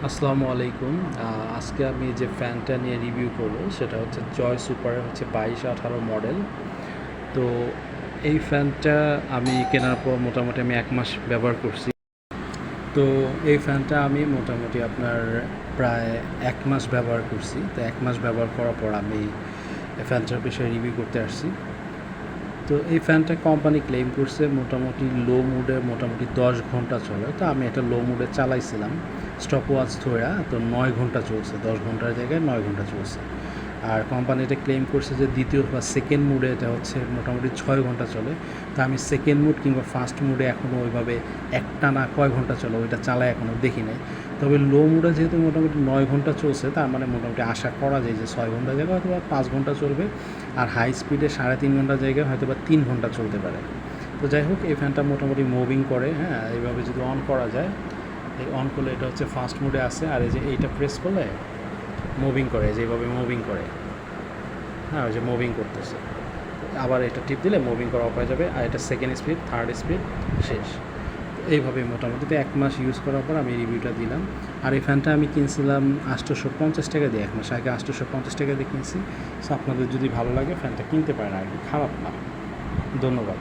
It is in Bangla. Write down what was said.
আসসালামু আলাইকুম। আজকে আমি যে ফ্যানটা নিয়ে রিভিউ করব সেটা হচ্ছে জয় সুপারের 22-18 মডেল। তো এই ফ্যানটা আমি কেনার পর মোটামুটি আমি 1 মাস ব্যবহার করছি। তো এই ফ্যানটা আমি মোটামুটি আপনার প্রায় 1 মাস ব্যবহার করছি। তো 1 মাস ব্যবহার করার পর আমি এই ফ্যানটার বিষয়ে রিভিউ করতে আসছি। তো এই ফ্যানটা কোম্পানি ক্লেম করছে মোটামুটি লো মুডে মোটামুটি 10 ঘন্টা চলে। তো আমি এটা লো মুডে চালাইছিলাম স্টপ ওয়াচ ধরে। তো 9 ঘন্টা চলছে, 10 ঘন্টার জায়গায় 9 ঘন্টা চলছে। আর কোম্পানি এটা ক্লেম করছে যে দ্বিতীয় বা সেকেন্ড মুডে এটা হচ্ছে মোটামুটি 6 ঘন্টা চলে। তো আমি সেকেন্ড মুড কিংবা ফার্স্ট মুডে এখনও ওইভাবে একটানা কয় ঘন্টা চলে ওইটা চালায় এখনও দেখি নাই। তবে লো মুডে যেহেতু মোটামুটি 9 ঘন্টা চলছে, তার মানে মোটামুটি আশা করা যায় যে 6 ঘন্টার জায়গায় হয়তো বা 5 ঘন্টা চলবে। আর হাই স্পিডে 3.5 ঘন্টার জায়গায় হয়তো বা 3 ঘন্টা চলতে পারে। তো যাই হোক, এই ফ্যানটা মোটামুটি মুভিং করে। হ্যাঁ, এইভাবে যদি অন করা যায়, এই অন করলে এটা হচ্ছে ফার্স্ট মুডে আছে। আর এই যে এইটা প্রেস করলে মুভিং করে, যেভাবে মুভিং করে। হ্যাঁ, ওই যে মুভিং করতেছে। আবার এটা টিপ দিলে মুভিং করা অফ হয়ে যাবে। আর এটা সেকেন্ড স্পিড, থার্ড স্পিড, শেষ। এইভাবে মোটামুটি 1 মাস ইউজ করার পর আমি রিভিউটা দিলাম। আর এই ফ্যানটা আমি কিনছিলাম 850 টাকা দিয়ে। 1 মাস আগে 850 টাকা দিয়ে কিনছি। সো আপনাদের যদি ভালো লাগে ফ্যানটা কিনতে পারেন আর কি, খারাপ না। ধন্যবাদ।